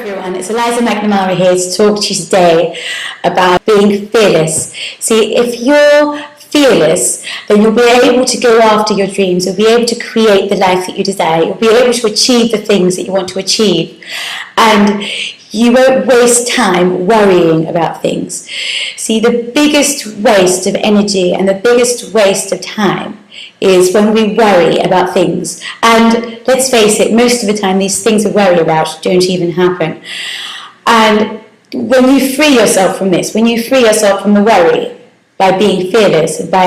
everyone, it's Eliza McNamara here to talk to you today about being fearless. See, if you're fearless, then you'll be able to go after your dreams, you'll be able to create the life that you desire, you'll be able to achieve the things that you want to achieve, and you won't waste time worrying about things. See, the biggest waste of energy and the biggest waste of time is when we worry about things. And let's face it, most of the time these things we worry about don't even happen. And when you free yourself from this, when you free yourself from the worry by being fearless, by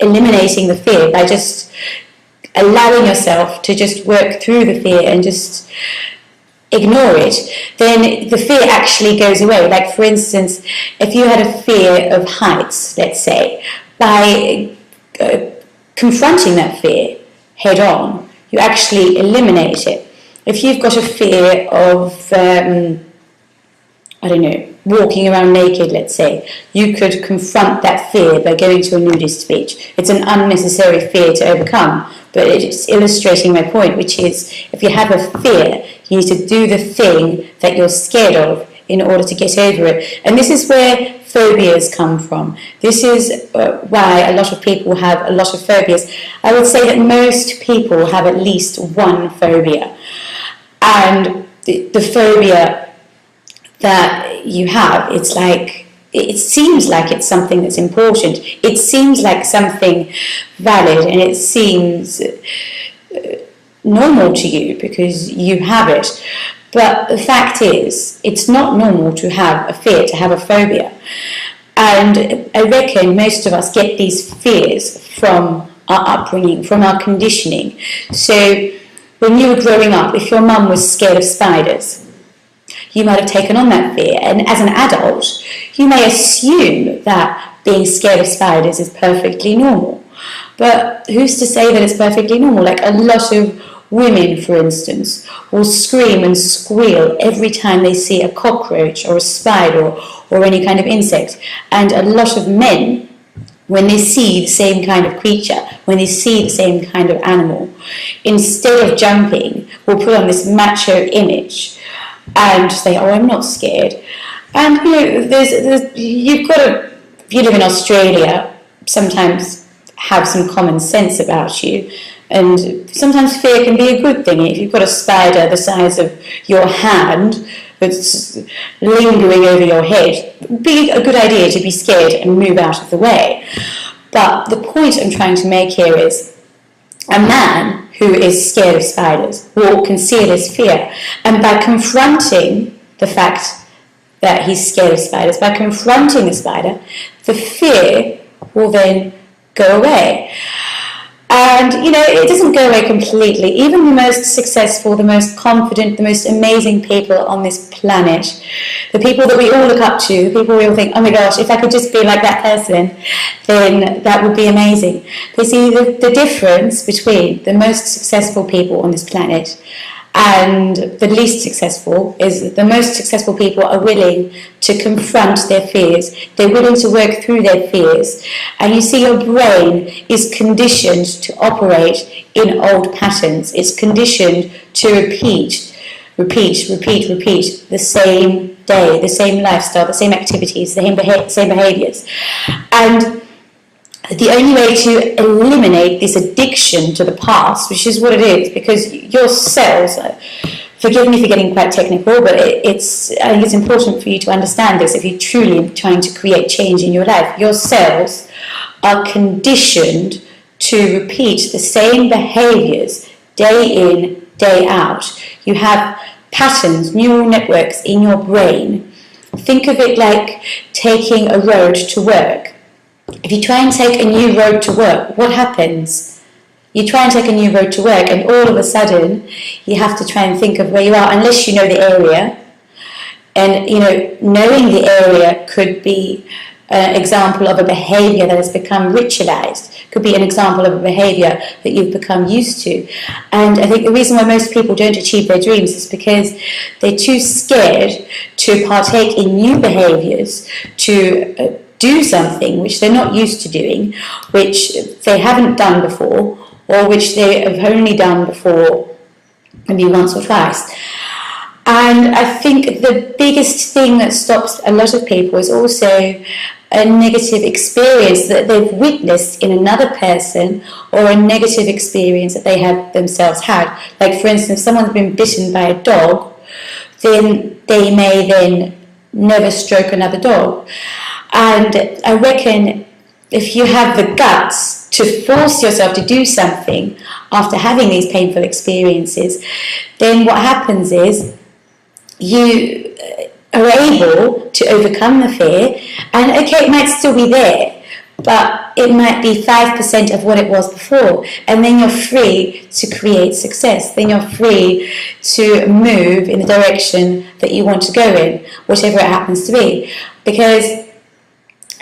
eliminating the fear, by just allowing yourself to just work through the fear and just ignore it, then the fear actually goes away. Like, for instance, if you had a fear of heights, let's say, by confronting that fear head on, you actually eliminate it. If you've got a fear of, walking around naked, let's say, you could confront that fear by going to a nudist beach. It's an unnecessary fear to overcome, but it's illustrating my point, which is, if you have a fear, you need to do the thing that you're scared of in order to get over it. And this is where phobias come from. This is why a lot of people have a lot of phobias. I would say that most people have at least one phobia. And the phobia that you have, it's like, it seems like it's something that's important. It seems like something valid, and it seems normal to you because you have it. But the fact is, it's not normal to have a fear, to have a phobia. And I reckon most of us get these fears from our upbringing, from our conditioning. So when you were growing up, if your mum was scared of spiders, you might have taken on that fear. And as an adult, you may assume that being scared of spiders is perfectly normal. But who's to say that it's perfectly normal? Like, a lot of women, for instance, will scream and squeal every time they see a cockroach or a spider or any kind of insect. And a lot of men, when they see the same kind of creature, when they see the same kind of animal, instead of jumping, will put on this macho image and say, oh, I'm not scared. And, you've got to, if you live in Australia, sometimes have some common sense about you. And sometimes fear can be a good thing. If you've got a spider the size of your hand that's lingering over your head, it would be a good idea to be scared and move out of the way. But the point I'm trying to make here is, a man who is scared of spiders will conceal his fear. And by confronting the fact that he's scared of spiders, by confronting the spider, the fear will then go away. And, it doesn't go away completely. Even the most successful, the most confident, the most amazing people on this planet, the people that we all look up to, the people we all think, oh my gosh, if I could just be like that person, then that would be amazing. But see, the difference between the most successful people on this planet and the least successful is the most successful people are willing to confront their fears. They're willing to work through their fears. And you see, your brain is conditioned to operate in old patterns. It's conditioned to repeat the same day, the same lifestyle, the same activities, the same behaviors. And the only way to eliminate this addiction to the past, which is what it is, because your cells, forgive me for getting quite technical, but I think it's important for you to understand this if you're truly trying to create change in your life. Your cells are conditioned to repeat the same behaviors day in, day out. You have patterns, neural networks in your brain. Think of it like taking a road to work. If you try and take a new road to work, what happens? You try and take a new road to work, and all of a sudden you have to try and think of where you are, unless you know the area. And knowing the area could be an example of a behavior that has become ritualized, could be an example of a behavior that you've become used to. And I think the reason why most people don't achieve their dreams is because they're too scared to partake in new behaviors, to do something which they're not used to doing, which they haven't done before, or which they have only done before maybe once or twice. And I think the biggest thing that stops a lot of people is also a negative experience that they've witnessed in another person, or a negative experience that they have themselves had. Like, for instance, if someone's been bitten by a dog, then they may then never stroke another dog. And I reckon if you have the guts to force yourself to do something after having these painful experiences, then what happens is you are able to overcome the fear. And okay, it might still be there, but it might be 5% of what it was before, and then you're free to create success. Then you're free to move in the direction that you want to go in, whatever it happens to be. Because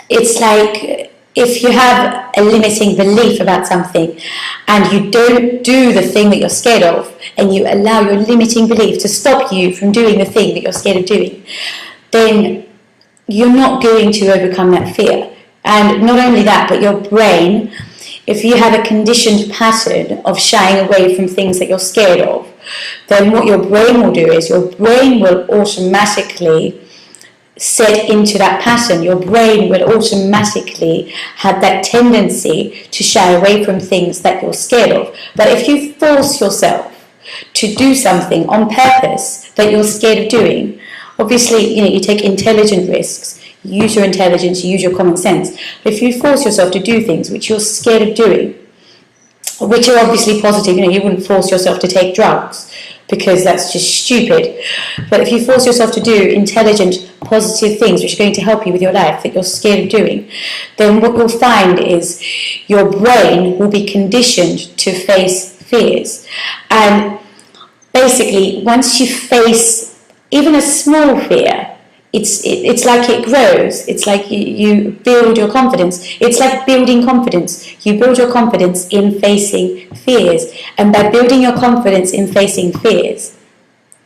it's like, if you have a limiting belief about something and you don't do the thing that you're scared of, and you allow your limiting belief to stop you from doing the thing that you're scared of doing, then you're not going to overcome that fear. And not only that, but your brain, if you have a conditioned pattern of shying away from things that you're scared of, then what your brain will do is your brain will automatically set into that pattern. Your brain will automatically have that tendency to shy away from things that you're scared of. But if you force yourself to do something on purpose that you're scared of doing, obviously, you take intelligent risks, you use your intelligence, you use your common sense. But if you force yourself to do things which you're scared of doing, which are obviously positive, you wouldn't force yourself to take drugs, because that's just stupid. But if you force yourself to do intelligent, positive things which are going to help you with your life that you're scared of doing, then what you'll find is your brain will be conditioned to face fears. And basically, once you face even a small fear, it's like it grows. It's like you build your confidence. It's like building confidence. You build your confidence in facing fears. And by building your confidence in facing fears,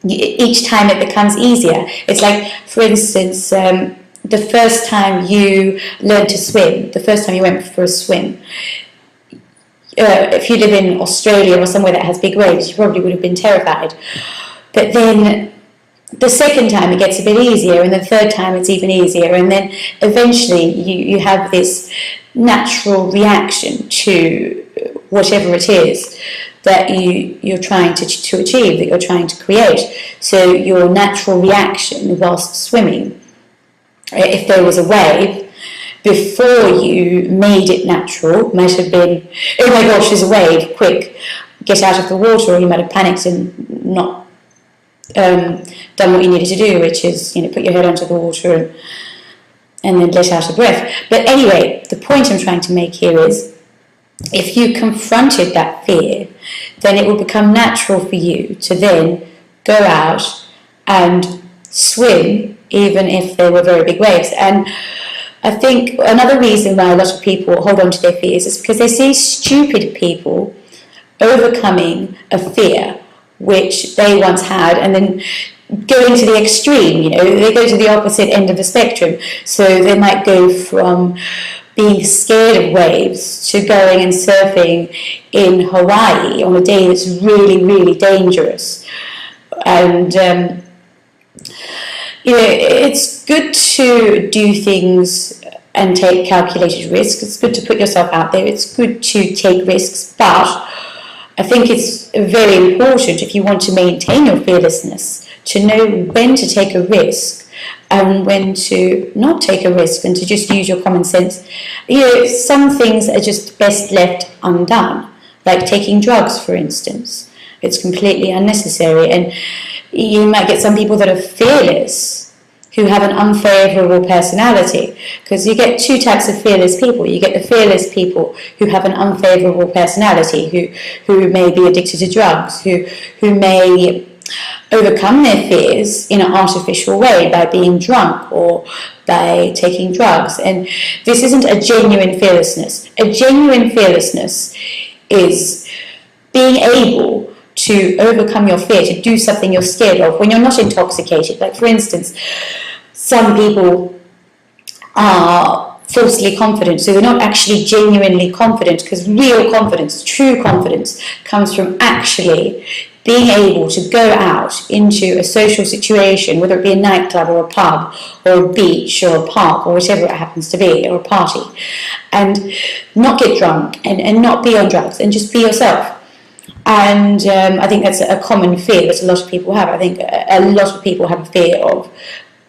each time it becomes easier. It's like, for instance, the first time you learned to swim, the first time you went for a swim, if you live in Australia or somewhere that has big waves, you probably would have been terrified. But then the second time it gets a bit easier, and the third time it's even easier, and then eventually you have this natural reaction to whatever it is that you're trying to achieve, that you're trying to create. So your natural reaction whilst swimming, if there was a wave, before you made it natural, might have been, oh my gosh, there's a wave, quick, get out of the water, or you might have panicked and not done what you needed to do, which is, put your head onto the water and then let out a breath. But anyway, the point I'm trying to make here is, if you confronted that fear, then it will become natural for you to then go out and swim, even if there were very big waves. And I think another reason why a lot of people hold on to their fears is because they see stupid people overcoming a fear which they once had, and then going to the extreme, they go to the opposite end of the spectrum. So they might go from being scared of waves to going and surfing in Hawaii on a day that's really, really dangerous. And, it's good to do things and take calculated risks. It's good to put yourself out there. It's good to take risks, but I think it's very important, if you want to maintain your fearlessness, to know when to take a risk and when to not take a risk, and to just use your common sense. Some things are just best left undone, like taking drugs, for instance. It's completely unnecessary, and you might get some people that are fearless who have an unfavourable personality, because you get two types of fearless people. You get the fearless people who have an unfavourable personality, who may be addicted to drugs, who may overcome their fears in an artificial way by being drunk or by taking drugs. And this isn't a genuine fearlessness. A genuine fearlessness is being able to overcome your fear, to do something you're scared of when you're not intoxicated. Like, for instance, some people are falsely confident, so they're not actually genuinely confident, because real confidence, true confidence, comes from actually being able to go out into a social situation, whether it be a nightclub or a pub or a beach or a park or whatever it happens to be, or a party, and not get drunk and not be on drugs and just be yourself. And I think that's a common fear that a lot of people have. I think a lot of people have a fear of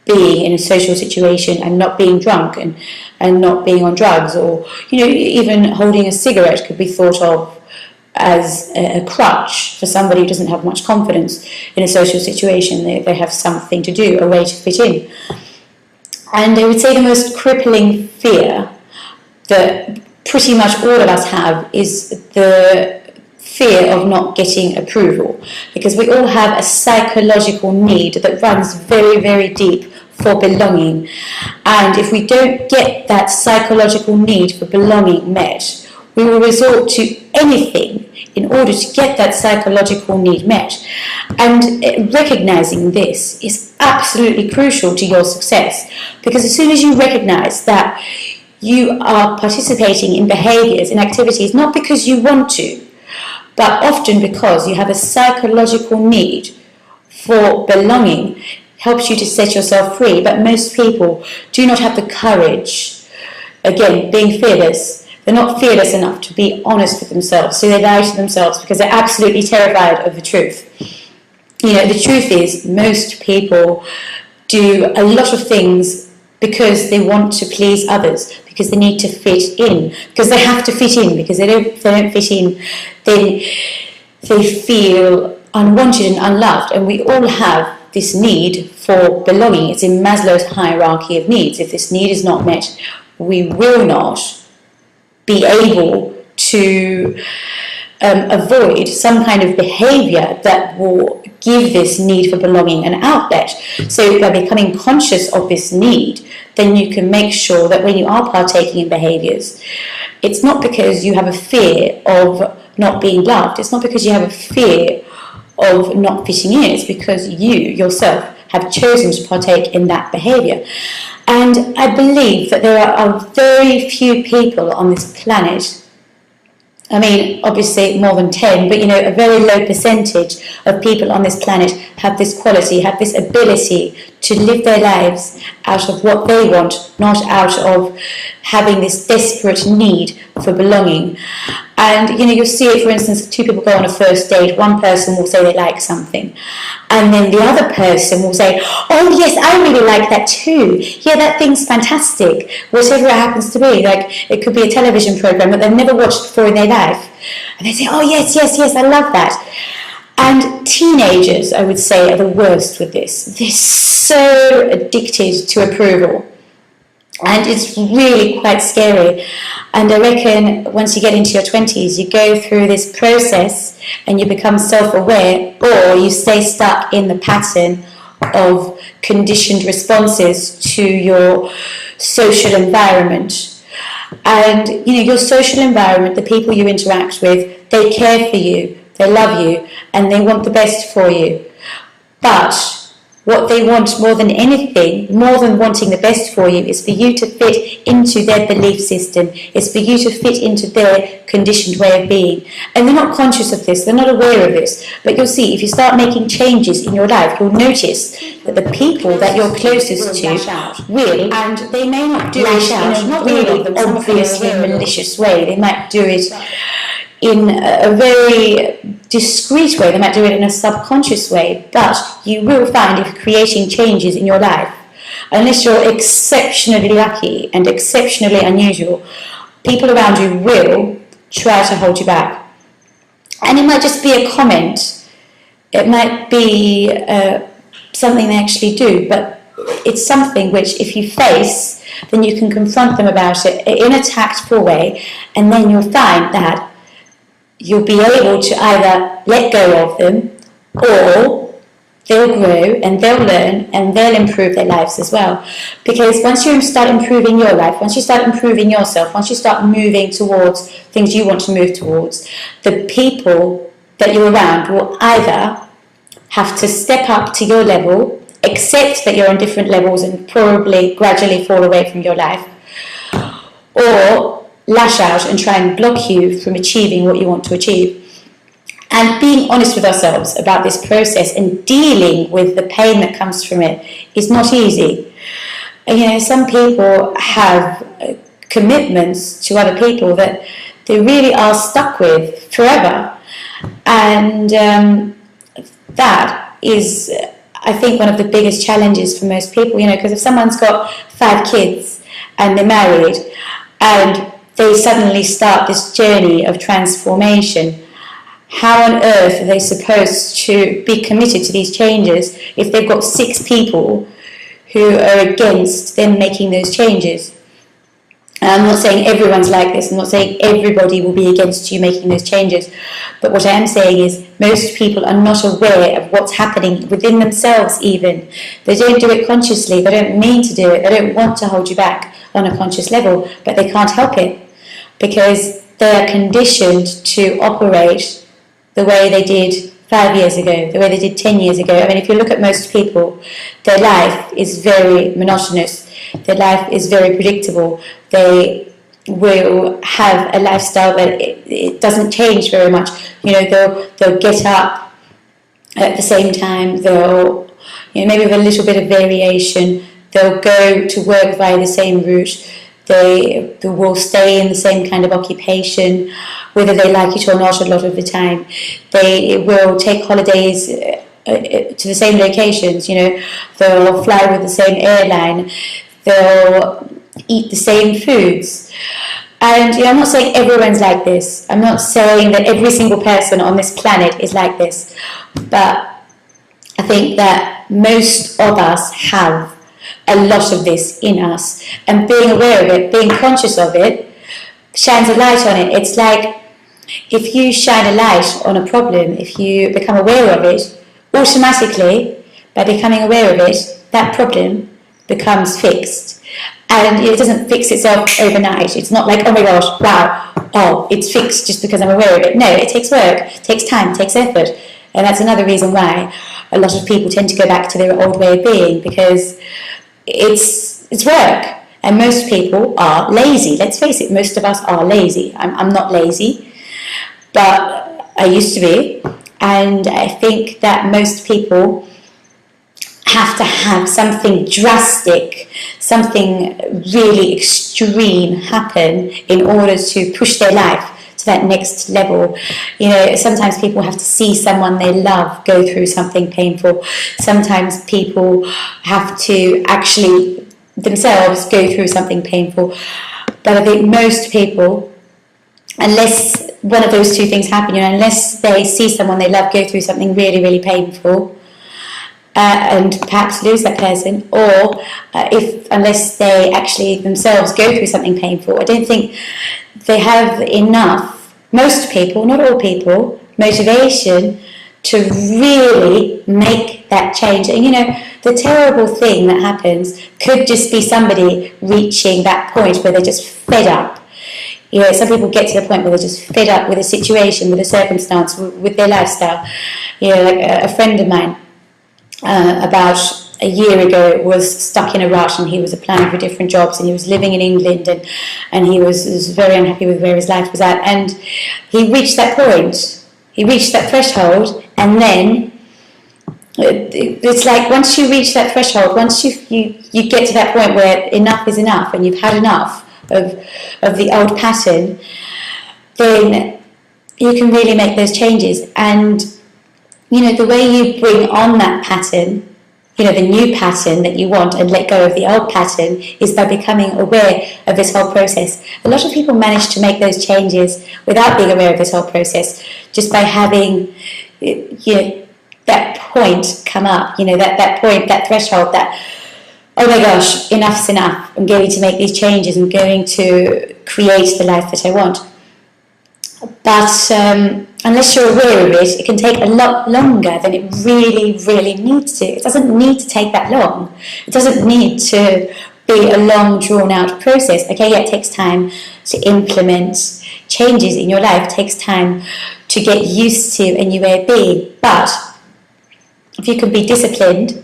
being in a social situation and not being drunk and not being on drugs, or even holding a cigarette could be thought of as a crutch for somebody who doesn't have much confidence in a social situation. They have something to do, a way to fit in. And I would say the most crippling fear that pretty much all of us have is the fear of not getting approval, because we all have a psychological need that runs very, very deep for belonging. And if we don't get that psychological need for belonging met, we will resort to anything in order to get that psychological need met. And recognizing this is absolutely crucial to your success, because as soon as you recognize that you are participating in behaviors and activities not because you want to, but often because you have a psychological need for belonging, helps you to set yourself free. But most people do not have the courage, again, being fearless. They're not fearless enough to be honest with themselves, so they lie to themselves because they're absolutely terrified of the truth. The truth is, most people do a lot of things because they want to please others, because they need to fit in, because they have to fit in, because if they don't fit in, then they feel unwanted and unloved. And we all have this need for belonging. It's in Maslow's hierarchy of needs. If this need is not met, we will not be able to avoid some kind of behavior that will give this need for belonging an outlet. So by becoming conscious of this need, then you can make sure that when you are partaking in behaviors, it's not because you have a fear of not being loved, it's not because you have a fear of not fitting in, it's because you yourself have chosen to partake in that behavior. And I believe that there are very few people on this planet, I mean, obviously more than 10, but a very low percentage of people on this planet have this quality, have this ability to live their lives out of what they want, not out of having this desperate need for belonging. And you'll see it, for instance, two people go on a first date, one person will say they like something, and then the other person will say, oh yes, I really like that too, yeah, that thing's fantastic, whatever it happens to be. Like, it could be a television program that they've never watched before in their life, and they say, oh yes, I love that. And teenagers, I would say, are the worst with this. They're so addicted to approval, and it's really quite scary. And I reckon once you get into your 20s, you go through this process and you become self-aware, or you stay stuck in the pattern of conditioned responses to your social environment. And your social environment, the people you interact with, they care for you, they love you, and they want the best for you. But what they want more than anything, more than wanting the best for you, is for you to fit into their belief system. It's for you to fit into their conditioned way of being. And they're not conscious of this, they're not aware of this. But you'll see, if you start making changes in your life, you'll notice that the people that you're closest to will, and they may not do it in a really obviously malicious way. They might do it in a very discreet way, they might do it in a subconscious way, but you will find, if you're creating changes in your life, unless you're exceptionally lucky and exceptionally unusual, people around you will try to hold you back. And it might just be a comment, it might be something they actually do, but it's something which, if you face, then you can confront them about it in a tactful way, and then you'll find that you'll be able to either let go of them, or they'll grow and they'll learn and they'll improve their lives as well. Because once you start improving your life, once you start improving yourself, once you start moving towards things you want to move towards, the people that you're around will either have to step up to your level, accept that you're on different levels and probably gradually fall away from your life, or lash out and try and block you from achieving what you want to achieve. And being honest with ourselves about this process and dealing with the pain that comes from it is not easy. And, some people have commitments to other people that they really are stuck with forever. And that is, I think, one of the biggest challenges for most people, because if someone's got 5 kids and they're married and they suddenly start this journey of transformation, how on earth are they supposed to be committed to these changes if they've got 6 people who are against them making those changes? And I'm not saying everyone's like this. I'm not saying everybody will be against you making those changes. But what I am saying is most people are not aware of what's happening within themselves even. They don't do it consciously. They don't mean to do it. They don't want to hold you back on a conscious level, but they can't help it because they are conditioned to operate the way they did 5 years ago, the way they did 10 years ago. I mean, if you look at most people, their life is very monotonous. Their life is very predictable. They will have a lifestyle that it doesn't change very much. They'll get up at the same time. They'll, maybe with a little bit of variation. They'll go to work via the same route. They will stay in the same kind of occupation, whether they like it or not a lot of the time. They will take holidays to the same locations, they'll fly with the same airline, they'll eat the same foods. And I'm not saying everyone's like this. I'm not saying that every single person on this planet is like this. But I think that most of us have a lot of this in us, and being aware of it, being conscious of it, shines a light on it. It's like if you shine a light on a problem, if you become aware of it, automatically, by becoming aware of it, that problem becomes fixed. And it doesn't fix itself overnight. It's not like, oh my gosh, wow, it's fixed just because I'm aware of it. No, it takes work, it takes time, it takes effort. And that's another reason why a lot of people tend to go back to their old way of being, because it's work. And most people are lazy. Let's face it, most of us are lazy. I'm not lazy, but I used to be. And I think that most people have to have something drastic, something really extreme happen in order to push their life to that next level. Sometimes people have to see someone they love go through something painful. Sometimes people have to actually themselves go through something painful. But I think most people, unless one of those two things happen, unless they see someone they love go through something really, really painful, and perhaps lose that person, or unless they actually themselves go through something painful, I don't think they have enough, most people, not all people, motivation to really make that change. And the terrible thing that happens could just be somebody reaching that point where they're just fed up. Some people get to the point where they're just fed up with a situation, with a circumstance, with their lifestyle. Like a friend of mine, about a year ago, was stuck in a rut, and he was applying for different jobs, and he was living in England, and he was very unhappy with where his life was at, and he reached that point, he reached that threshold, and then it's like once you reach that threshold, once you get to that point where enough is enough, and you've had enough of the old pattern, then you can really make those changes. And the way you bring on that pattern, the new pattern that you want, and let go of the old pattern, is by becoming aware of this whole process. A lot of people manage to make those changes without being aware of this whole process, just by having that point come up, that point, that threshold, that, oh my gosh, enough's enough, I'm going to make these changes, I'm going to create the life that I want. But unless you're aware of it, it can take a lot longer than it really, really needs to. It doesn't need to take that long. It doesn't need to be a long, drawn-out process. Okay, yeah, it takes time to implement changes in your life. It takes time to get used to a new way of being. But if you can be disciplined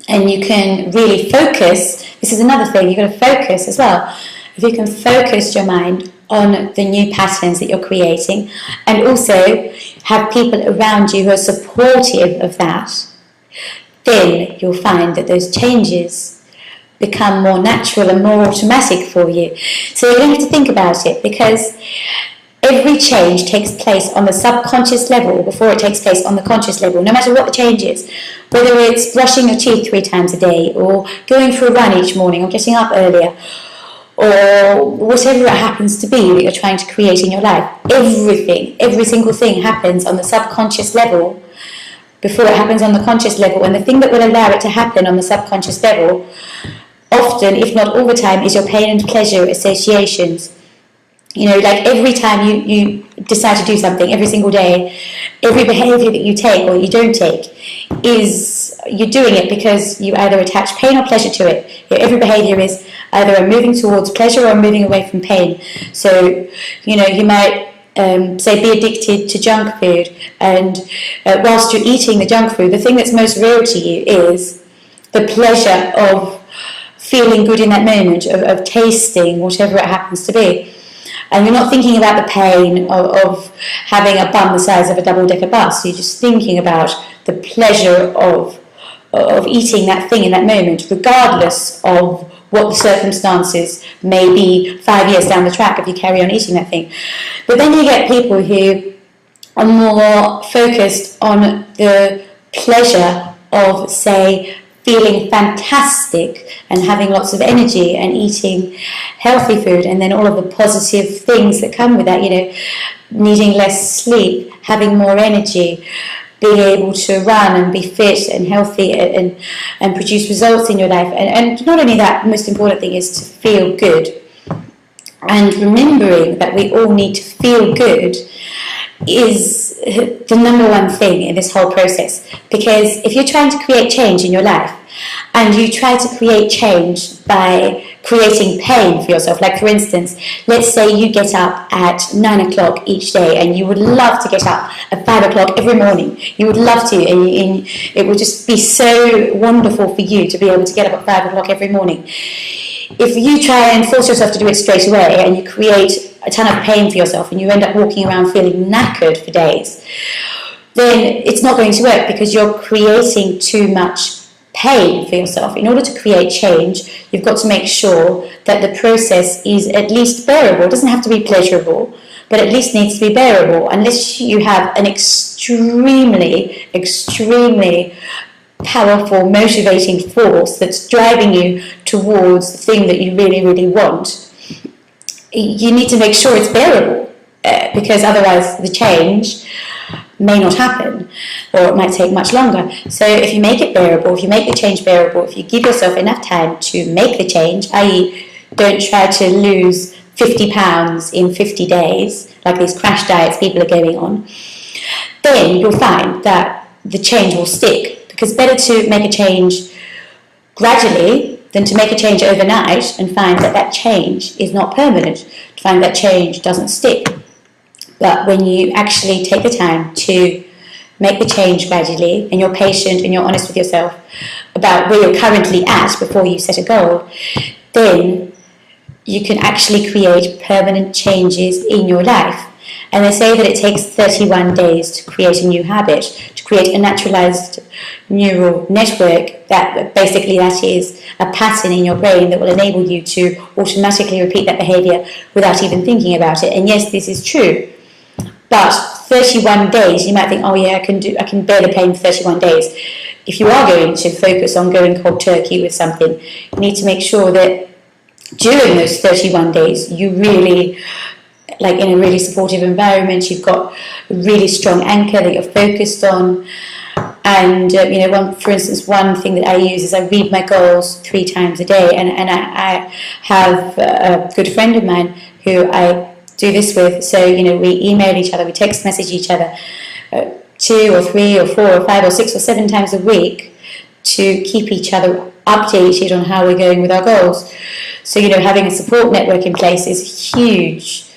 and you can really focus, this is another thing, you've got to focus as well. If you can focus your mind on the new patterns that you're creating, and also have people around you who are supportive of that, then you'll find that those changes become more natural and more automatic for you. So you don't have to think about it, because every change takes place on the subconscious level before it takes place on the conscious level, no matter what the change is. Whether it's brushing your teeth 3 times a day, or going for a run each morning, or getting up earlier, or whatever it happens to be that you're trying to create in your life. Every single thing happens on the subconscious level before it happens on the conscious level. And the thing that will allow it to happen on the subconscious level, often, if not all the time, is your pain and pleasure associations. You know, like every time you decide to do something, every single day, every behaviour that you take or you don't take, is you're doing it because you either attach pain or pleasure to it. Every behaviour is either a moving towards pleasure or moving away from pain. So, you know, you might say be addicted to junk food, and whilst you're eating the junk food, the thing that's most real to you is the pleasure of feeling good in that moment, of tasting whatever it happens to be. And you're not thinking about the pain of having a bum the size of a double-decker bus. You're just thinking about the pleasure of eating that thing in that moment, regardless of what the circumstances may be 5 years down the track if you carry on eating that thing. But then you get people who are more focused on the pleasure of, say, feeling fantastic and having lots of energy and eating healthy food, and then all of the positive things that come with that, you know, needing less sleep, having more energy, being able to run and be fit and healthy and produce results in your life. And not only that, the most important thing is to feel good. And remembering that we all need to feel good is the number one thing in this whole process. Because if you're trying to create change in your life, and you try to create change by creating pain for yourself, like for instance, let's say you get up at 9 o'clock each day, and you would love to get up at 5 o'clock every morning. You would love to, and it would just be so wonderful for you to be able to get up at 5 o'clock every morning. If you try and force yourself to do it straight away, and you create a ton of pain for yourself, and you end up walking around feeling knackered for days, then it's not going to work, because you're creating too much pain for yourself. In order to create change, you've got to make sure that the process is at least bearable. It doesn't have to be pleasurable, but at least needs to be bearable, unless you have an extremely powerful, motivating force that's driving you towards the thing that you really, really want. You need to make sure it's bearable, because otherwise the change may not happen, or it might take much longer. So if you make it bearable, if you make the change bearable, if you give yourself enough time to make the change, i.e. don't try to lose 50 pounds in 50 days, like these crash diets people are going on, then you'll find that the change will stick. Because better to make a change gradually than to make a change overnight and find that that change is not permanent, to find that change doesn't stick. But when you actually take the time to make the change gradually, and you're patient and you're honest with yourself about where you're currently at before you set a goal, then you can actually create permanent changes in your life. And they say that it takes 31 days to create a new habit, to create a naturalized neural network, that basically that is a pattern in your brain that will enable you to automatically repeat that behavior without even thinking about it. And yes, this is true. But 31 days, you might think, oh yeah, I can bear the pain for 31 days. If you are going to focus on going cold turkey with something, you need to make sure that during those 31 days, you really, like in a really supportive environment, you've got a really strong anchor that you're focused on. And, for instance, one thing that I use is I read my goals 3 times a day. And I have a good friend of mine who I do this with. So, we email each other, we text message each other 2 or 3 or 4 or 5 or 6 or 7 times a week to keep each other updated on how we're going with our goals. So, having a support network in place is huge,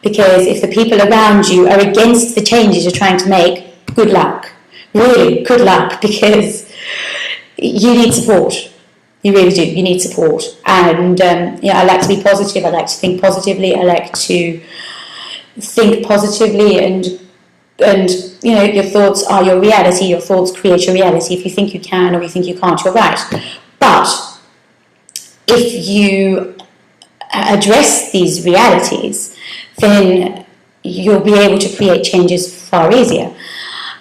because if the people around you are against the changes you're trying to make, good luck. Really, good luck, because you need support. You really do. You need support. And I like to be positive. I like to think positively. I like to think positively, and your thoughts are your reality. Your thoughts create your reality. If you think you can or you think you can't, you're right. But if you address these realities, then you'll be able to create changes far easier.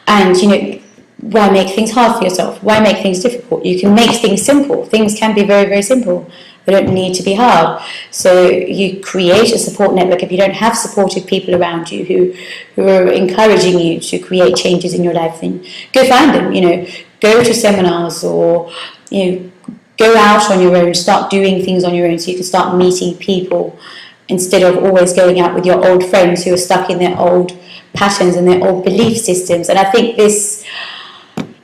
And why make things hard for yourself? Why make things difficult? You can make things simple. Things can be very, very simple. They don't need to be hard. So you create a support network. If you don't have supportive people around you who are encouraging you to create changes in your life, then go find them. Go to seminars, or go out on your own. Start doing things on your own, so you can start meeting people instead of always going out with your old friends who are stuck in their old patterns and their old belief systems. And I think this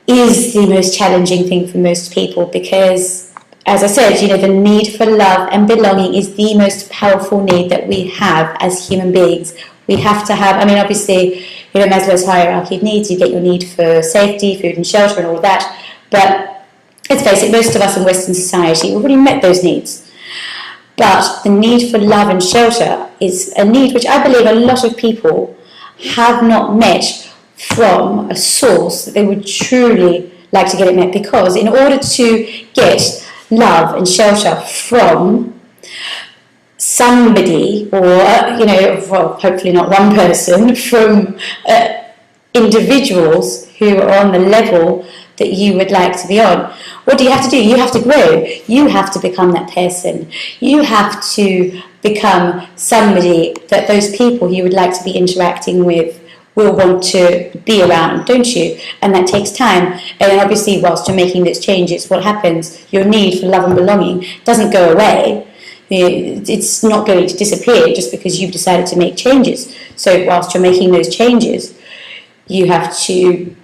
is the most challenging thing for most people, because, as I said, the need for love and belonging is the most powerful need that we have as human beings. We have to have, obviously, Maslow's hierarchy of needs, you get your need for safety, food and shelter and all that, but let's face it, most of us in Western society already met those needs. But the need for love and shelter is a need which I believe a lot of people have not met from a source that they would truly like to get it met, because in order to get love and shelter from somebody, or hopefully not one person, from individuals who are on the level that you would like to be on, what do you have to do? You have to grow. You have to become that person. You have to become somebody that those people you would like to be interacting with will want to be around, don't you? And that takes time. And obviously, whilst you're making those changes, what happens? Your need for love and belonging doesn't go away. It's not going to disappear just because you've decided to make changes. So whilst you're making those changes, you have to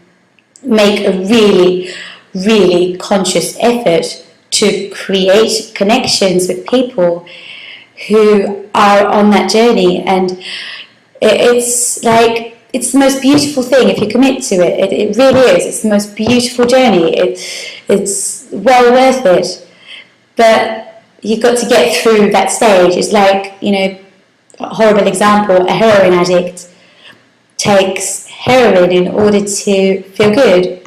make a really, really conscious effort to create connections with people who are on that journey. And it's the most beautiful thing if you commit to it. It really is. It's the most beautiful journey. It's well worth it. But you've got to get through that stage. It's like, a horrible example, a heroin addict takes heroin in order to feel good,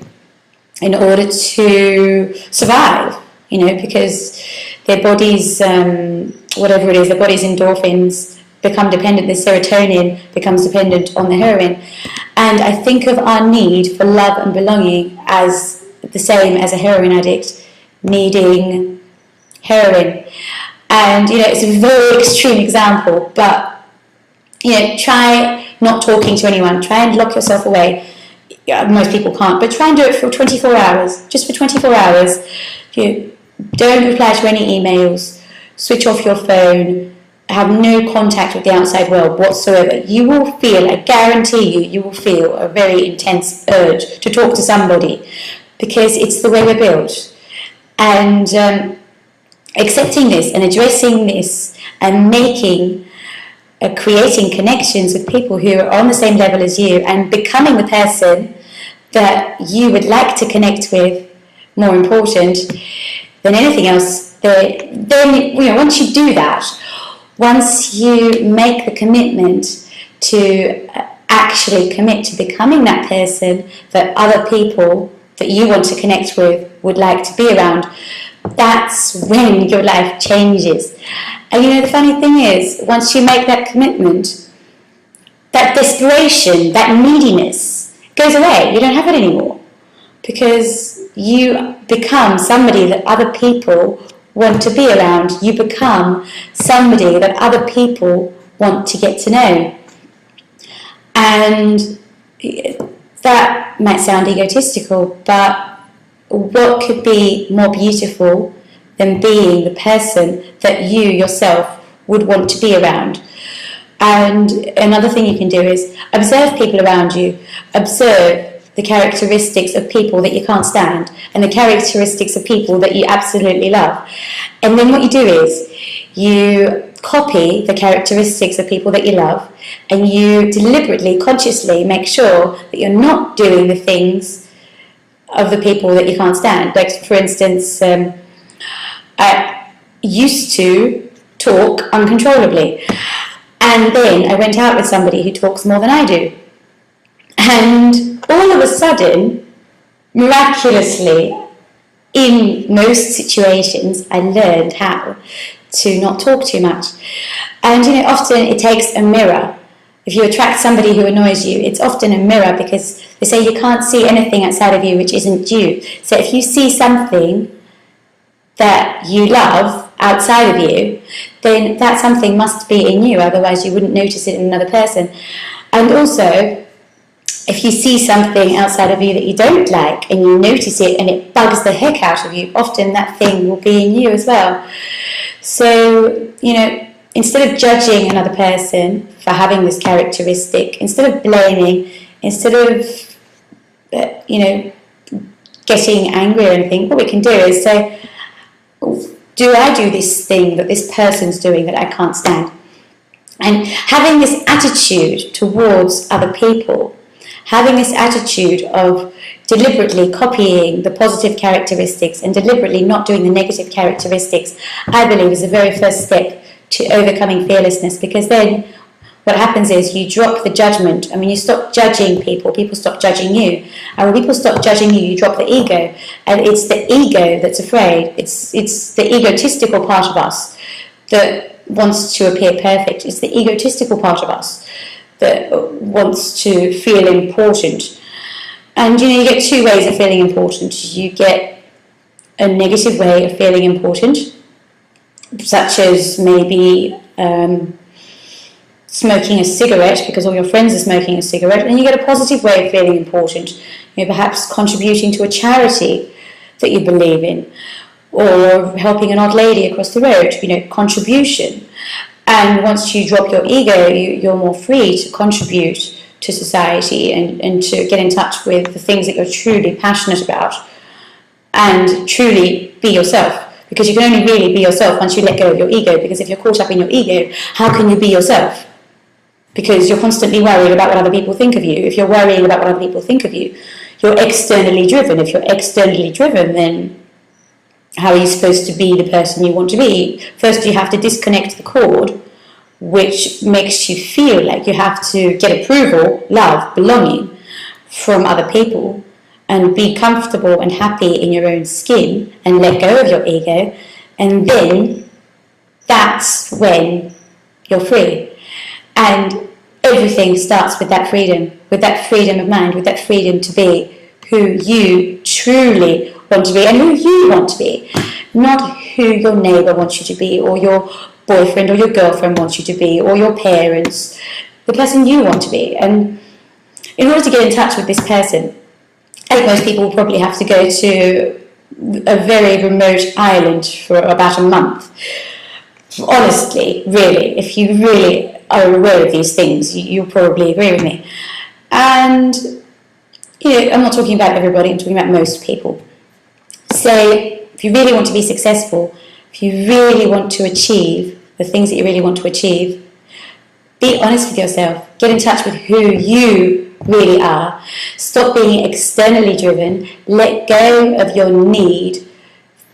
in order to survive, because their body's, whatever it is, their body's endorphins become dependent, the serotonin becomes dependent on the heroin. And I think of our need for love and belonging as the same as a heroin addict needing heroin. And, it's a very extreme example, but, try not talking to anyone. Try and lock yourself away. Most people can't, but try and do it for 24 hours. Just for 24 hours. Don't reply to any emails. Switch off your phone. Have no contact with the outside world whatsoever. You will feel, I guarantee you will feel a very intense urge to talk to somebody, because it's the way we're built. And accepting this and addressing this and creating connections with people who are on the same level as you, and becoming the person that you would like to connect with, more important than anything else. Then once you do that, once you make the commitment to actually commit to becoming that person that other people that you want to connect with would like to be around, that's when your life changes. And the funny thing is, once you make that commitment, that desperation, that neediness goes away. You don't have it anymore, because you become somebody that other people want to be around. You become somebody that other people want to get to know. And that might sound egotistical, but what could be more beautiful than being the person that you yourself would want to be around? And another thing you can do is observe people around you. Observe the characteristics of people that you can't stand, and the characteristics of people that you absolutely love. And then what you do is you copy the characteristics of people that you love, and you deliberately, consciously make sure that you're not doing the things of the people that you can't stand. Like, for instance, I used to talk uncontrollably. And then I went out with somebody who talks more than I do. And all of a sudden, miraculously, in most situations, I learned how to not talk too much. And often it takes a mirror. If you attract somebody who annoys you, it's often a mirror, because they say you can't see anything outside of you which isn't you. So if you see something that you love outside of you, then that something must be in you, otherwise you wouldn't notice it in another person. And also, if you see something outside of you that you don't like and you notice it and it bugs the heck out of you, often that thing will be in you as well. So, instead of judging another person for having this characteristic, instead of blaming, instead of, getting angry or anything, what we can do is say, do I do this thing that this person's doing that I can't stand? And having this attitude towards other people, having this attitude of deliberately copying the positive characteristics and deliberately not doing the negative characteristics, I believe is the very first step to overcoming fearlessness, because then what happens is you drop the judgment. You stop judging people stop judging you. And when people stop judging you, you drop the ego. And it's the ego that's afraid. It's the egotistical part of us that wants to appear perfect. It's the egotistical part of us that wants to feel important. And you get two ways of feeling important. You get a negative way of feeling important, such as maybe smoking a cigarette because all your friends are smoking a cigarette, and you get a positive way of feeling important. Perhaps contributing to a charity that you believe in, or helping an old lady across the road, contribution. And once you drop your ego, you're more free to contribute to society and to get in touch with the things that you're truly passionate about and truly be yourself. Because you can only really be yourself once you let go of your ego, because if you're caught up in your ego, how can you be yourself? Because you're constantly worried about what other people think of you. If you're worrying about what other people think of you, you're externally driven. If you're externally driven, then how are you supposed to be the person you want to be? First, you have to disconnect the cord, which makes you feel like you have to get approval, love, belonging from other people, and be comfortable and happy in your own skin and let go of your ego. And then that's when you're free. And everything starts with that freedom of mind, with that freedom to be who you truly want to be and who you want to be, not who your neighbour wants you to be, or your boyfriend or your girlfriend wants you to be, or your parents, the person you want to be. And in order to get in touch with this person, I think most people will probably have to go to a very remote island for about a month. Honestly, really, if you really are aware of these things, you'll probably agree with me. And, I'm not talking about everybody, I'm talking about most people. So, if you really want to be successful, if you really want to achieve the things that you really want to achieve, be honest with yourself. Get in touch with who you really are. Stop being externally driven. Let go of your need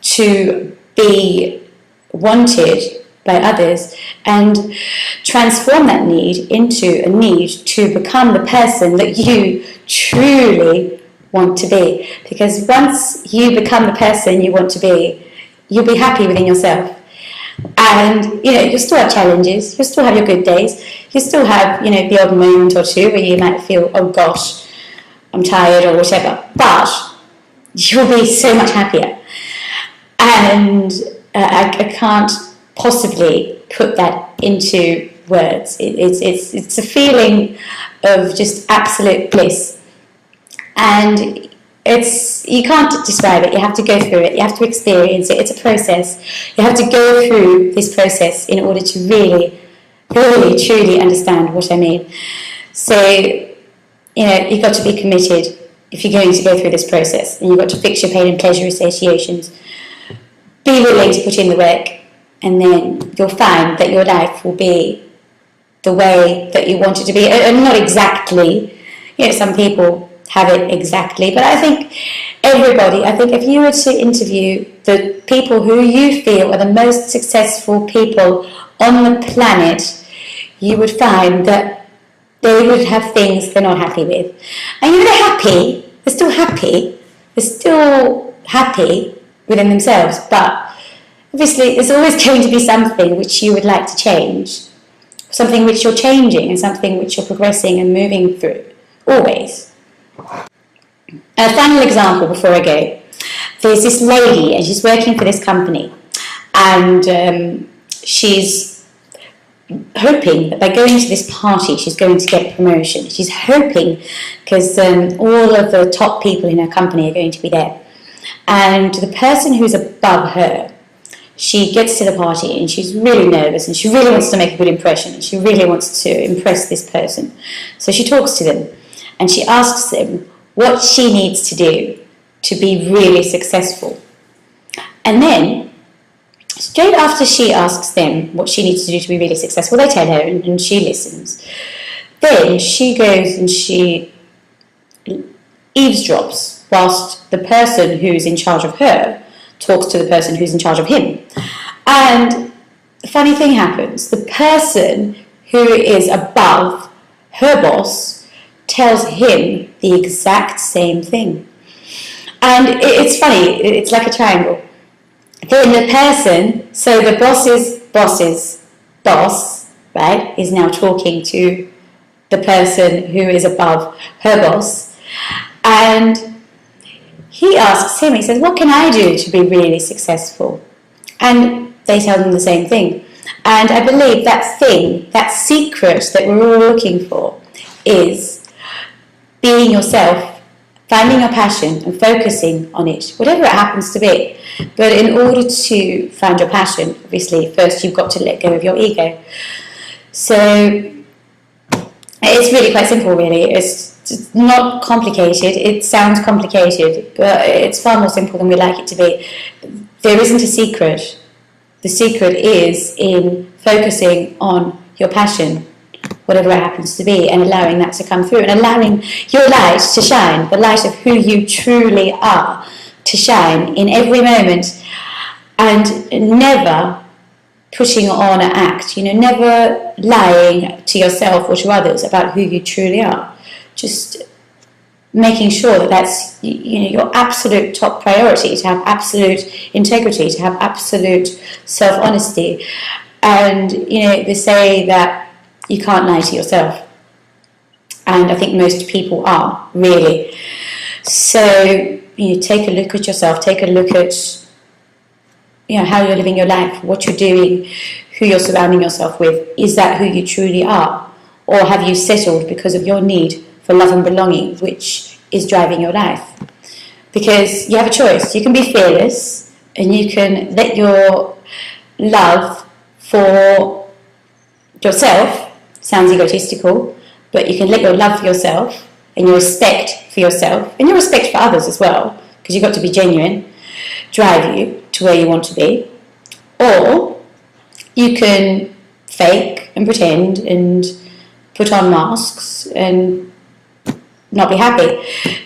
to be wanted by others, and transform that need into a need to become the person that you truly want to be. Because once you become the person you want to be, you'll be happy within yourself. And you'll still have challenges, you'll still have your good days, you'll still have the odd moment or two where you might feel, oh gosh, I'm tired or whatever, but you'll be so much happier. And I can't possibly put that into words. It's a feeling of just absolute bliss, and you can't describe it. You have to go through it. You have to experience it. It's a process. You have to go through this process in order to really, really, truly understand what I mean. So, you've got to be committed if you're going to go through this process, and you've got to fix your pain and pleasure associations. Be willing to put in the work, and then you'll find that your life will be the way that you want it to be. And not exactly. Some people have it exactly, but I think if you were to interview the people who you feel are the most successful people on the planet, you would find that they would have things they're not happy with. And they're happy, they're still happy within themselves, but obviously there's always going to be something which you would like to change, something which you're changing and something which you're progressing and moving through, always. A final example before I go. There's this lady and she's working for this company, and she's hoping that by going to this party she's going to get a promotion. She's hoping because all of the top people in her company are going to be there. And the person who's above her, she gets to the party and she's really nervous and she really wants to make a good impression and she really wants to impress this person. So she talks to them and she asks them what she needs to do to be really successful. And then, straight after she asks them what she needs to do to be really successful, they tell her and she listens. Then she goes and she eavesdrops whilst the person who's in charge of her talks to the person who's in charge of him. And the funny thing happens. The person who is above her boss tells him the exact same thing. And it's funny, it's like a triangle. Then the person, so the boss's boss, right, is now talking to the person who is above her boss. And he asks him, he says, what can I do to be really successful? And they tell them the same thing. And I believe that thing, that secret that we're all looking for is being yourself, finding your passion and focusing on it, whatever it happens to be. But in order to find your passion, obviously, first you've got to let go of your ego. So it's really quite simple, really. It's not complicated. It sounds complicated, but it's far more simple than we like it to be. There isn't a secret. The secret is in focusing on your passion, whatever it happens to be, and allowing that to come through and allowing your light to shine, the light of who you truly are, to shine in every moment, and never pushing on an act, never lying to yourself or to others about who you truly are. Just making sure that that's your absolute top priority, to have absolute integrity, to have absolute self-honesty. And they say that you can't lie to yourself, and I think most people are, really. So take a look at yourself, take a look at how you're living your life, what you're doing, who you're surrounding yourself with. Is that who you truly are, or have you settled because of your need for love and belonging, which is driving your life? Because you have a choice. You can be fearless and you can let your love for yourself, sounds egotistical, but you can let your love for yourself and your respect for yourself and your respect for others as well, because you've got to be genuine, drive you to where you want to be. Or you can fake and pretend and put on masks and not be happy.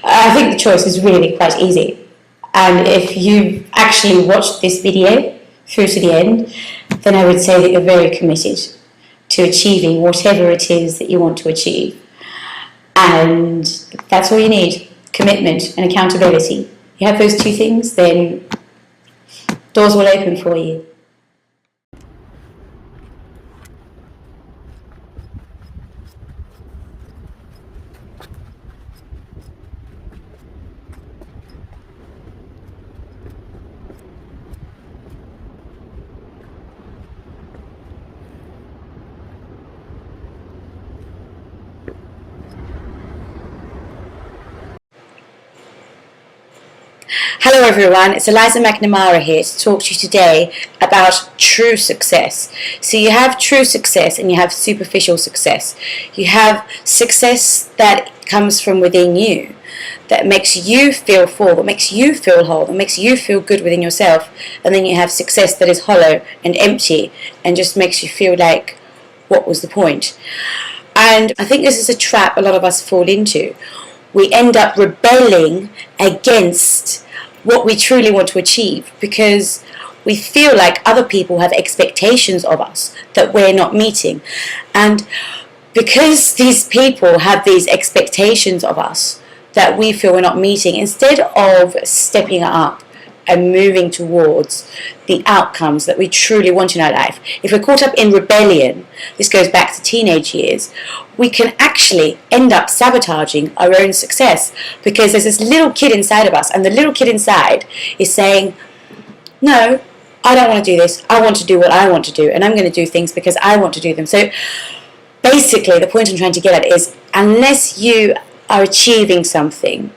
I think the choice is really quite easy. And if you actually watched this video through to the end, then I would say that you're very committed to achieving whatever it is that you want to achieve. And that's all you need, commitment and accountability. You have those two things, then doors will open for you. Hello everyone, it's Eliza McNamara here to talk to you today about true success. So you have true success and you have superficial success. You have success that comes from within you, that makes you feel full, that makes you feel whole, that makes you feel good within yourself. And then you have success that is hollow and empty and just makes you feel like, what was the point? And I think this is a trap a lot of us fall into. We end up rebelling against what we truly want to achieve, because we feel like other people have expectations of us that we're not meeting. And because these people have these expectations of us that we feel we're not meeting, instead of stepping up and moving towards the outcomes that we truly want in our life, if we're caught up in rebellion, this goes back to teenage years, we can actually end up sabotaging our own success, because there's this little kid inside of us, and the little kid inside is saying, no, I don't want to do this, I want to do what I want to do, and I'm going to do things because I want to do them. So basically the point I'm trying to get at is, unless you are achieving something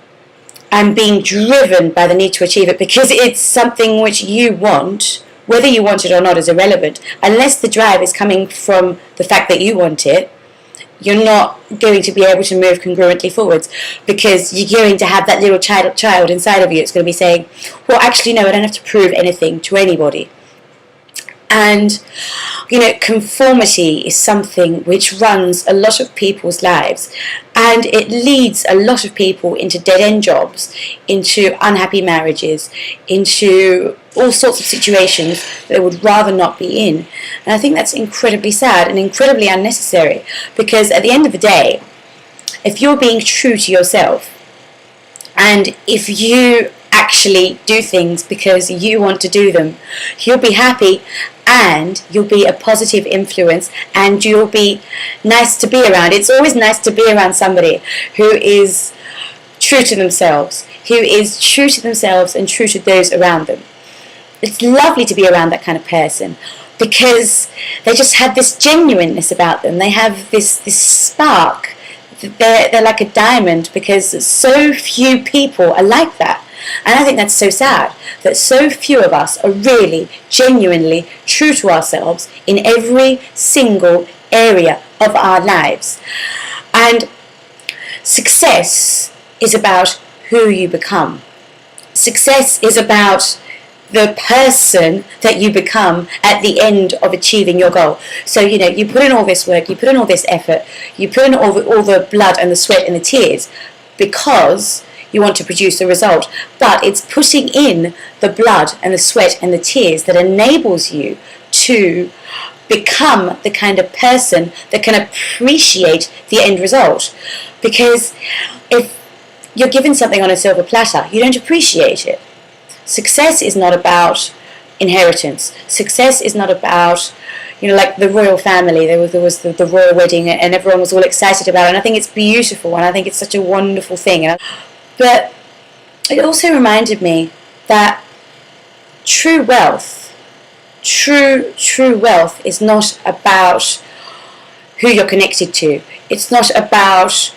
and being driven by the need to achieve it because it's something which you want, whether you want it or not is irrelevant, unless the drive is coming from the fact that you want it, you're not going to be able to move congruently forwards, because you're going to have that little child inside of you. It's going to be saying, well, actually no, I don't have to prove anything to anybody. And, conformity is something which runs a lot of people's lives, and it leads a lot of people into dead-end jobs, into unhappy marriages, into all sorts of situations that they would rather not be in. And I think that's incredibly sad and incredibly unnecessary, because at the end of the day, if you're being true to yourself, and if you actually do things because you want to do them, you'll be happy, and you'll be a positive influence, and you'll be nice to be around. It's always nice to be around somebody who is true to themselves, and true to those around them. It's lovely to be around that kind of person, because they just have this genuineness about them. They have this spark. They're like a diamond, because so few people are like that. And I think that's so sad, that so few of us are really, genuinely true to ourselves in every single area of our lives. And success is about who you become. Success is about the person that you become at the end of achieving your goal. So, you put in all this work, you put in all this effort, you put in all the blood and the sweat and the tears, because you want to produce a result. But it's putting in the blood and the sweat and the tears that enables you to become the kind of person that can appreciate the end result. Because if you're given something on a silver platter, you don't appreciate it. Success is not about inheritance. Success is not about, like the royal family. There was the royal wedding, and everyone was all excited about it. And I think it's beautiful, and I think it's such a wonderful thing. But it also reminded me that true wealth is not about who you're connected to. It's not about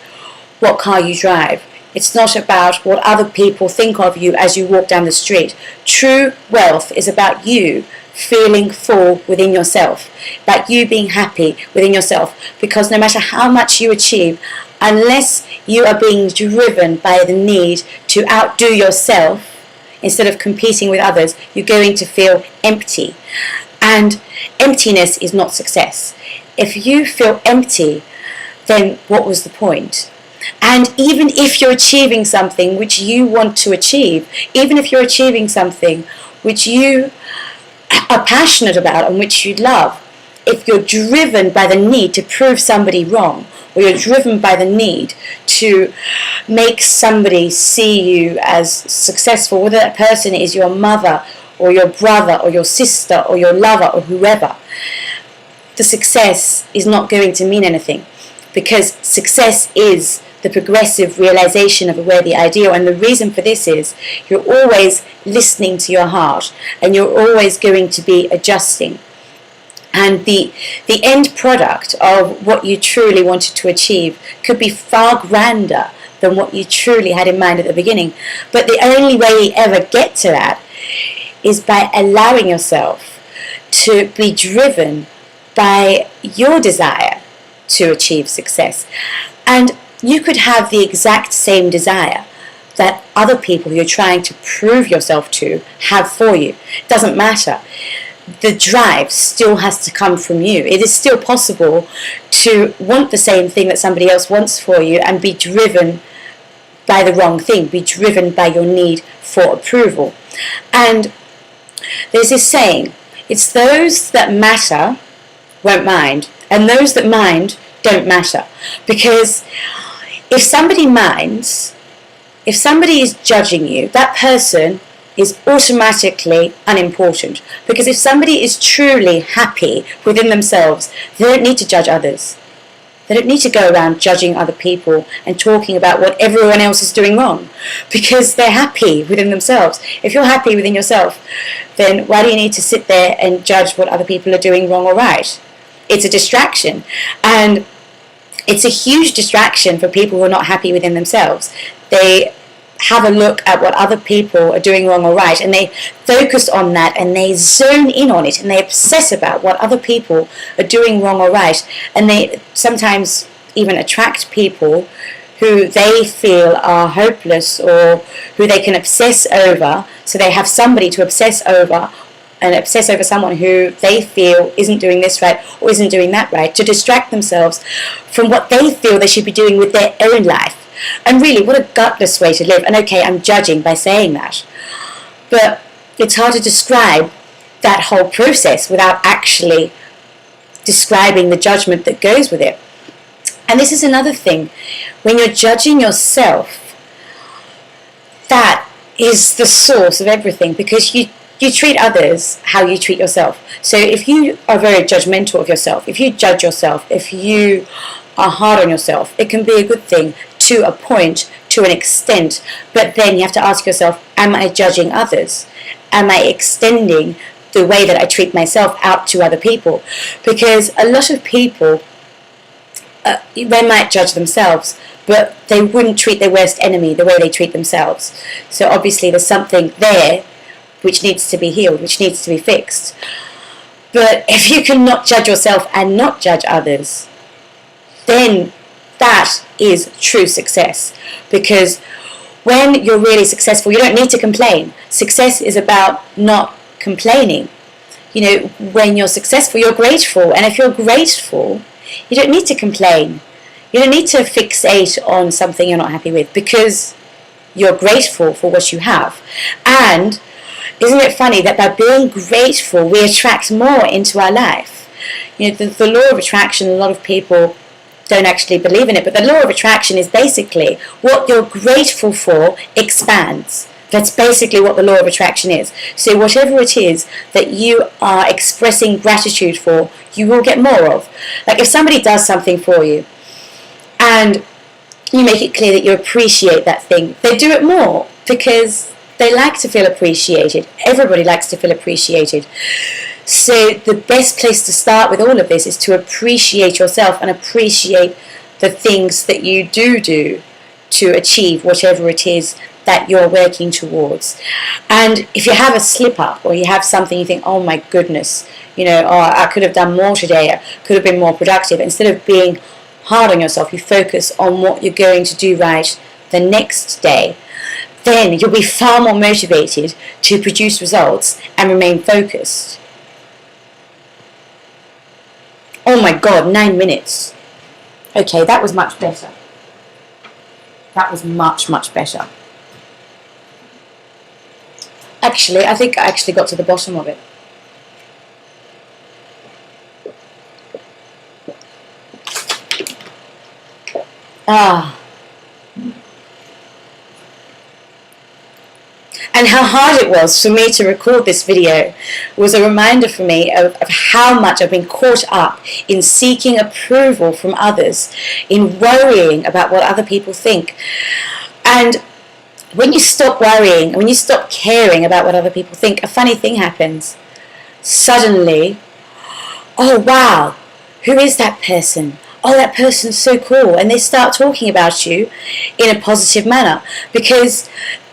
what car you drive. It's not about what other people think of you as you walk down the street. True wealth is about you feeling full within yourself, about you being happy within yourself, because no matter how much you achieve, unless you are being driven by the need to outdo yourself instead of competing with others, you're going to feel empty. And emptiness is not success. If you feel empty, then what was the point? And even if you're achieving something which you want to achieve, even if you're achieving something which you are passionate about and which you love, if you're driven by the need to prove somebody wrong, or you're driven by the need to make somebody see you as successful, whether that person is your mother or your brother or your sister or your lover or whoever, the success is not going to mean anything, because success is the progressive realization of a worthy ideal. And the reason for this is you're always listening to your heart, and you're always going to be adjusting. And the end product of what you truly wanted to achieve could be far grander than what you truly had in mind at the beginning. But the only way you ever get to that is by allowing yourself to be driven by your desire to achieve success. And you could have the exact same desire that other people you're trying to prove yourself to have for you. It doesn't matter. The drive still has to come from you. It is still possible to want the same thing that somebody else wants for you and be driven by the wrong thing, be driven by your need for approval. And there's this saying, it's those that matter won't mind, and those that mind don't matter. Because if somebody minds, if somebody is judging you, that person is automatically unimportant. Because if somebody is truly happy within themselves, they don't need to judge others. They don't need to go around judging other people and talking about what everyone else is doing wrong, because they're happy within themselves. If you're happy within yourself, then why do you need to sit there and judge what other people are doing wrong or right? It's a distraction, and it's a huge distraction for people who are not happy within themselves. They have a look at what other people are doing wrong or right, and they focus on that, and they zone in on it, and they obsess about what other people are doing wrong or right, and they sometimes even attract people who they feel are hopeless or who they can obsess over. So they have somebody to obsess over, and obsess over someone who they feel isn't doing this right or isn't doing that right, to distract themselves from what they feel they should be doing with their own life. And really, what a gutless way to live. And okay, I'm judging by saying that, but it's hard to describe that whole process without actually describing the judgment that goes with it. And this is another thing. When you're judging yourself, that is the source of everything, because you treat others how you treat yourself. So if you are very judgmental of yourself, if you judge yourself, if you are hard on yourself, it can be a good thing to a point, to an extent, but then you have to ask yourself, am I judging others? Am I extending the way that I treat myself out to other people? Because a lot of people, they might judge themselves, but they wouldn't treat their worst enemy the way they treat themselves. So obviously there's something there which needs to be healed, which needs to be fixed. But if you can not judge yourself and not judge others, then that is true success. Because when you're really successful, you don't need to complain. Success is about not complaining. You know, when you're successful, you're grateful. And if you're grateful, you don't need to complain. You don't need to fixate on something you're not happy with, because you're grateful for what you have. And isn't it funny that by being grateful, we attract more into our life? You know, the law of attraction, a lot of people don't actually believe in it, but the law of attraction is basically what you're grateful for expands. That's basically what the law of attraction is. So whatever it is that you are expressing gratitude for, you will get more of. Like if somebody does something for you and you make it clear that you appreciate that thing, they do it more because they like to feel appreciated. Everybody likes to feel appreciated. So the best place to start with all of this is to appreciate yourself and appreciate the things that you do to achieve whatever it is that you're working towards. And if you have a slip up or you have something you think, oh my goodness, you know, oh, I could have done more today, I could have been more productive, instead of being hard on yourself, you focus on what you're going to do right the next day. Then you'll be far more motivated to produce results and remain focused. Oh my God, 9 minutes. Okay, that was much better. That was much, much better. Actually, I think I actually got to the bottom of it. And how hard it was for me to record this video was a reminder for me of how much I've been caught up in seeking approval from others, in worrying about what other people think. And when you stop worrying, when you stop caring about what other people think, a funny thing happens. Suddenly, oh wow, who is that person? Oh, that person's so cool. And they start talking about you in a positive manner, because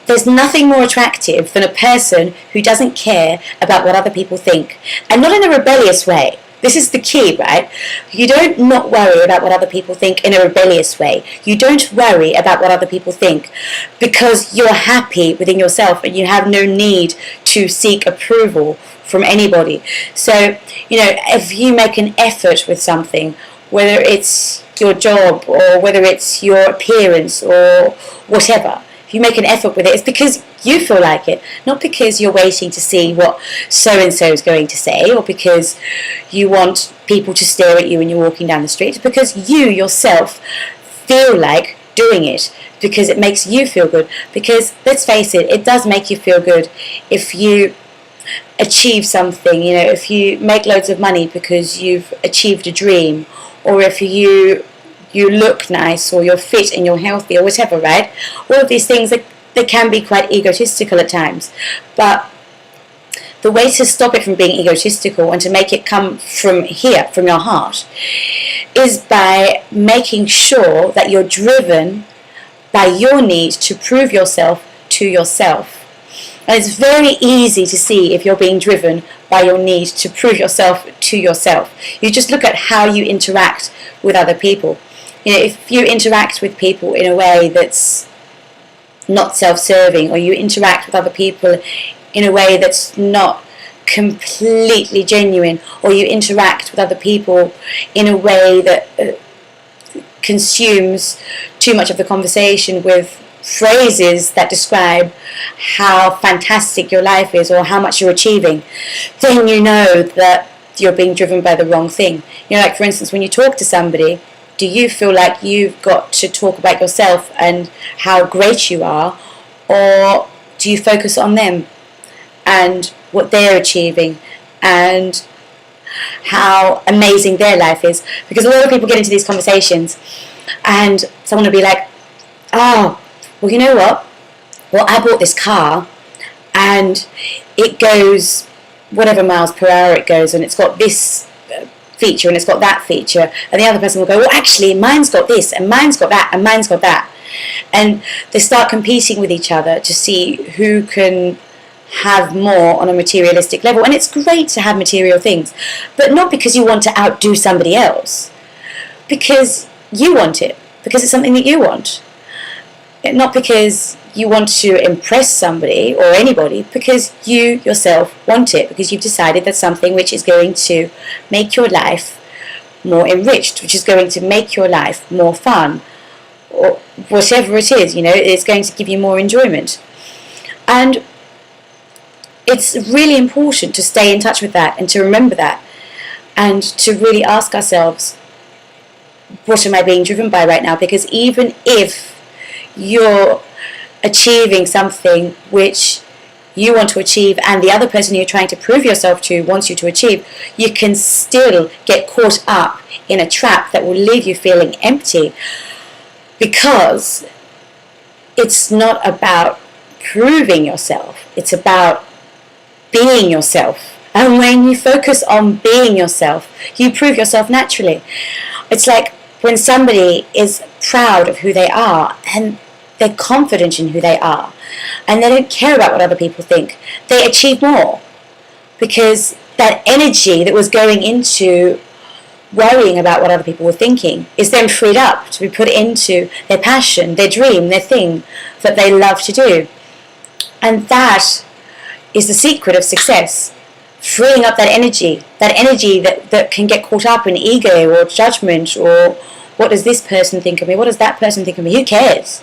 there's nothing more attractive than a person who doesn't care about what other people think. And not in a rebellious way. This is the key, right? You don't not worry about what other people think in a rebellious way. You don't worry about what other people think because you're happy within yourself and you have no need to seek approval from anybody. So, you know, if you make an effort with something, whether it's your job or whether it's your appearance or whatever, if you make an effort with it, it's because you feel like it, not because you're waiting to see what so-and-so is going to say, or because you want people to stare at you when you're walking down the street. It's because you yourself feel like doing it, because it makes you feel good. Because let's face it, it does make you feel good if you achieve something, you know, if you make loads of money because you've achieved a dream, or if you look nice, or you're fit and you're healthy, or whatever, right? All of these things, they can be quite egotistical at times, but the way to stop it from being egotistical and to make it come from here, from your heart, is by making sure that you're driven by your need to prove yourself to yourself. And it's very easy to see if you're being driven by your need to prove yourself to yourself. You just look at how you interact with other people. You know, if you interact with people in a way that's not self-serving, or you interact with other people in a way that's not completely genuine, or you interact with other people in a way that consumes too much of the conversation with phrases that describe how fantastic your life is or how much you're achieving, then you know that you're being driven by the wrong thing. You know, like for instance, when you talk to somebody, do you feel like you've got to talk about yourself and how great you are, or do you focus on them and what they're achieving and how amazing their life is? Because a lot of people get into these conversations and someone will be like, oh, well, you know what? Well, I bought this car and it goes whatever miles per hour it goes, and it's got this feature and it's got that feature, and the other person will go, well, actually mine's got this and mine's got that and mine's got that, and they start competing with each other to see who can have more on a materialistic level. And it's great to have material things, but not because you want to outdo somebody else, because you want it, because it's something that you want, not because you want to impress somebody or anybody, because you yourself want it, because you've decided that's something which is going to make your life more enriched, which is going to make your life more fun, or whatever it is, you know, it's going to give you more enjoyment. And it's really important to stay in touch with that and to remember that, and to really ask ourselves, what am I being driven by right now? Because even if you're achieving something which you want to achieve and the other person you're trying to prove yourself to wants you to achieve, you can still get caught up in a trap that will leave you feeling empty, because it's not about proving yourself, it's about being yourself. And when you focus on being yourself, you prove yourself naturally. It's like when somebody is proud of who they are and they're confident in who they are and they don't care about what other people think, they achieve more, because that energy that was going into worrying about what other people were thinking is then freed up to be put into their passion, their dream, their thing that they love to do. And that is the secret of success. Freeing up that energy that can get caught up in ego or judgment, or what does this person think of me, what does that person think of me, who cares?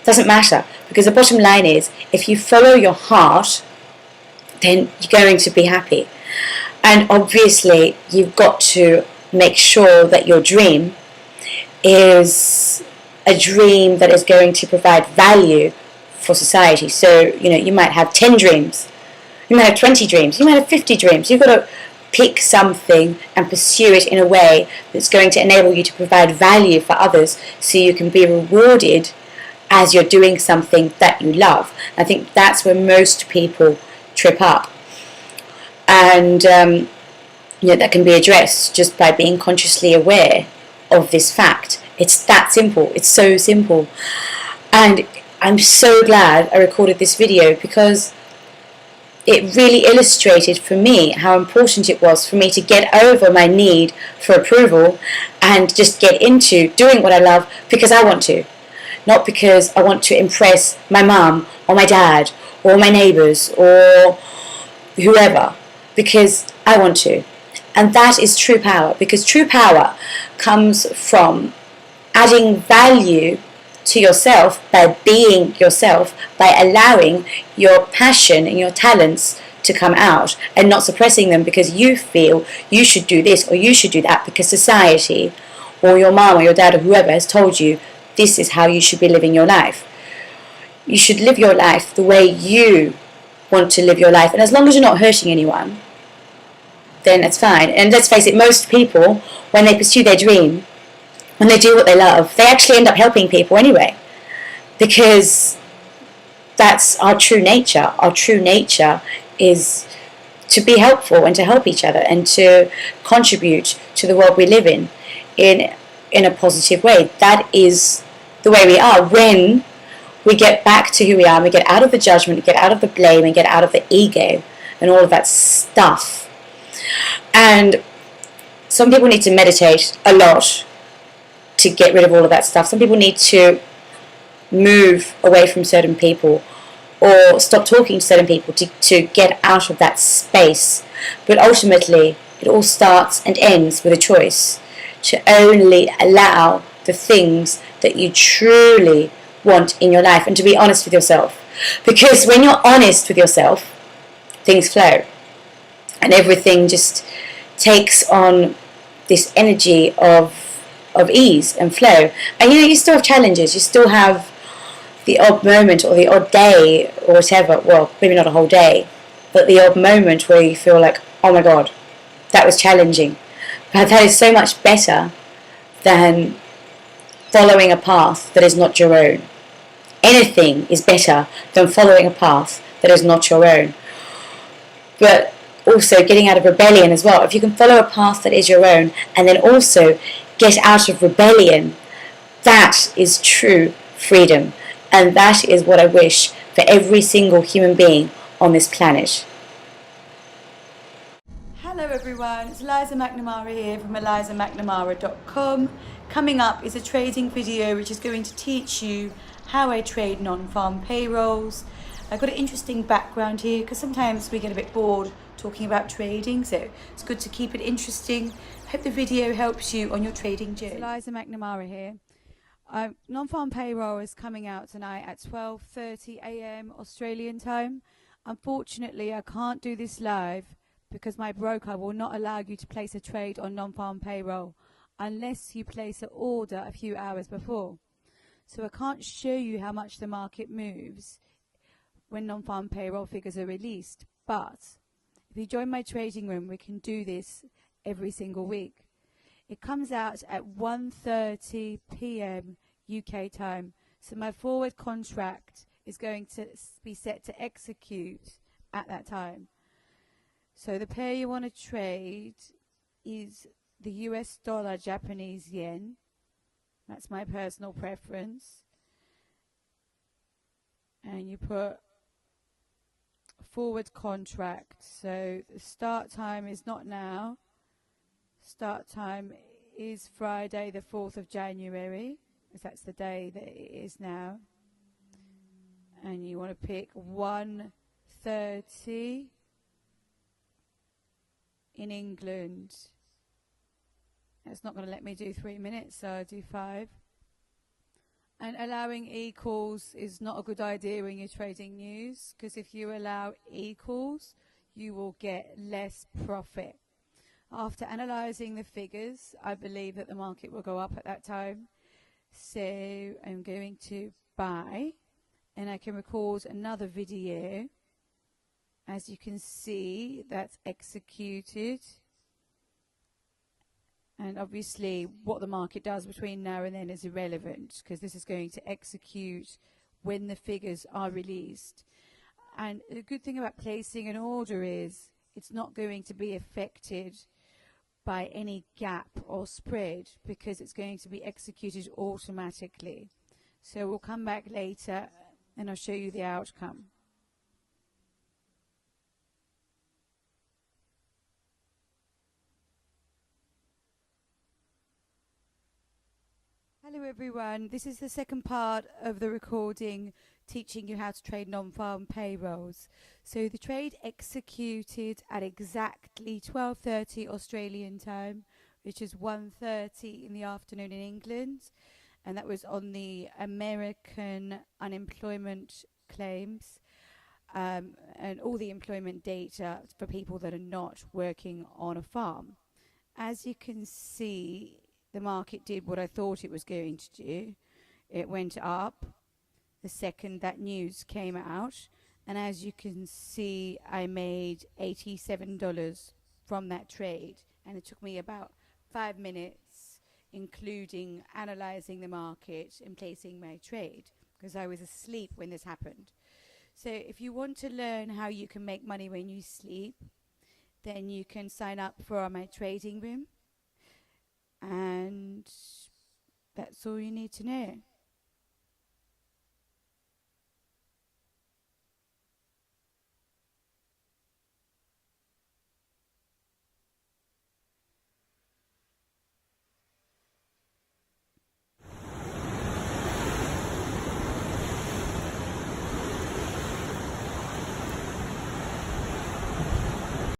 It doesn't matter, because the bottom line is, if you follow your heart, then you're going to be happy. And obviously you've got to make sure that your dream is a dream that is going to provide value for society. So, you know, you might have 10 dreams, you might have 20 dreams, you might have 50 dreams. You've got to pick something and pursue it in a way that's going to enable you to provide value for others, so you can be rewarded as you're doing something that you love. I think that's where most people trip up. And you know, that can be addressed just by being consciously aware of this fact. It's that simple. It's so simple. And I'm so glad I recorded this video, because it really illustrated for me how important it was for me to get over my need for approval and just get into doing what I love because I want to. Not because I want to impress my mum or my dad or my neighbours or whoever, because I want to. And that is true power, because true power comes from adding value to yourself by being yourself, by allowing your passion and your talents to come out and not suppressing them because you feel you should do this or you should do that because society or your mom or your dad or whoever has told you this is how you should be living your life. You should live your life the way you want to live your life, and as long as you're not hurting anyone, then it's fine. And let's face it, most people, when they pursue their dream, when they do what they love, they actually end up helping people anyway, because that's our true nature. Our true nature is to be helpful and to help each other and to contribute to the world we live in a positive way. That is the way we are. When we get back to who we are, and we get out of the judgment, we get out of the blame, and get out of the ego and all of that stuff. And some people need to meditate a lot to get rid of all of that stuff. Some people need to move away from certain people or stop talking to certain people to get out of that space. But ultimately, it all starts and ends with a choice to only allow the things that you truly want in your life, and to be honest with yourself. Because when you're honest with yourself, things flow. And everything just takes on this energy of ease and flow. And you still have challenges. You still have the odd moment or the odd day or whatever. Well, maybe not a whole day, but the odd moment where you feel like, oh my God, that was challenging. But that is so much better than following a path that is not your own. Anything is better than following a path that is not your own. But also getting out of rebellion as well. If you can follow a path that is your own and then also get out of rebellion, that is true freedom. And that is what I wish for every single human being on this planet. Hello everyone, it's Eliza McNamara here from elizamcnamara.com. Coming up is a trading video which is going to teach you how I trade non-farm payrolls. I've got an interesting background here because sometimes we get a bit bored talking about trading, so it's good to keep it interesting. Hope the video helps you on your trading journey. Eliza McNamara here. Non-farm payroll is coming out tonight at 12:30 a.m. Australian time. Unfortunately, I can't do this live because my broker will not allow you to place a trade on non-farm payroll unless you place an order a few hours before. So I can't show you how much the market moves when non-farm payroll figures are released. But if you join my trading room, we can do this every single week. It comes out at 1:30 p.m. UK time. So my forward contract is going to be set to execute at that time. So the pair you want to trade is the US dollar, Japanese yen. That's my personal preference. And you put forward contract. So the start time is not now. Start time is Friday the 4th of January, because that's the day that it is now. And you want to pick 1:30 in England. It's not going to let me do 3 minutes, so I'll do 5. And allowing equals is not a good idea when you're trading news, because if you allow equals, you will get less profit. After analysing the figures, I believe that the market will go up at that time. So I'm going to buy, and I can record another video. As you can see, that's executed. And obviously what the market does between now and then is irrelevant, because this is going to execute when the figures are released. And the good thing about placing an order is it's not going to be affected by any gap or spread, because it's going to be executed automatically. So we'll come back later and I'll show you the outcome. Hello everyone, this is the second part of the recording teaching you how to trade non-farm payrolls. So the trade executed at exactly 12:30 Australian time, which is 1:30 in the afternoon in England, and that was on the American unemployment claims and all the employment data for people that are not working on a farm. As you can see, the market did what I thought it was going to do. It went up the second that news came out, and as you can see, I made $87 from that trade, and it took me about 5 minutes, including analyzing the market and placing my trade, because I was asleep when this happened. So if you want to learn how you can make money when you sleep, then you can sign up for my trading room. And that's all you need to know.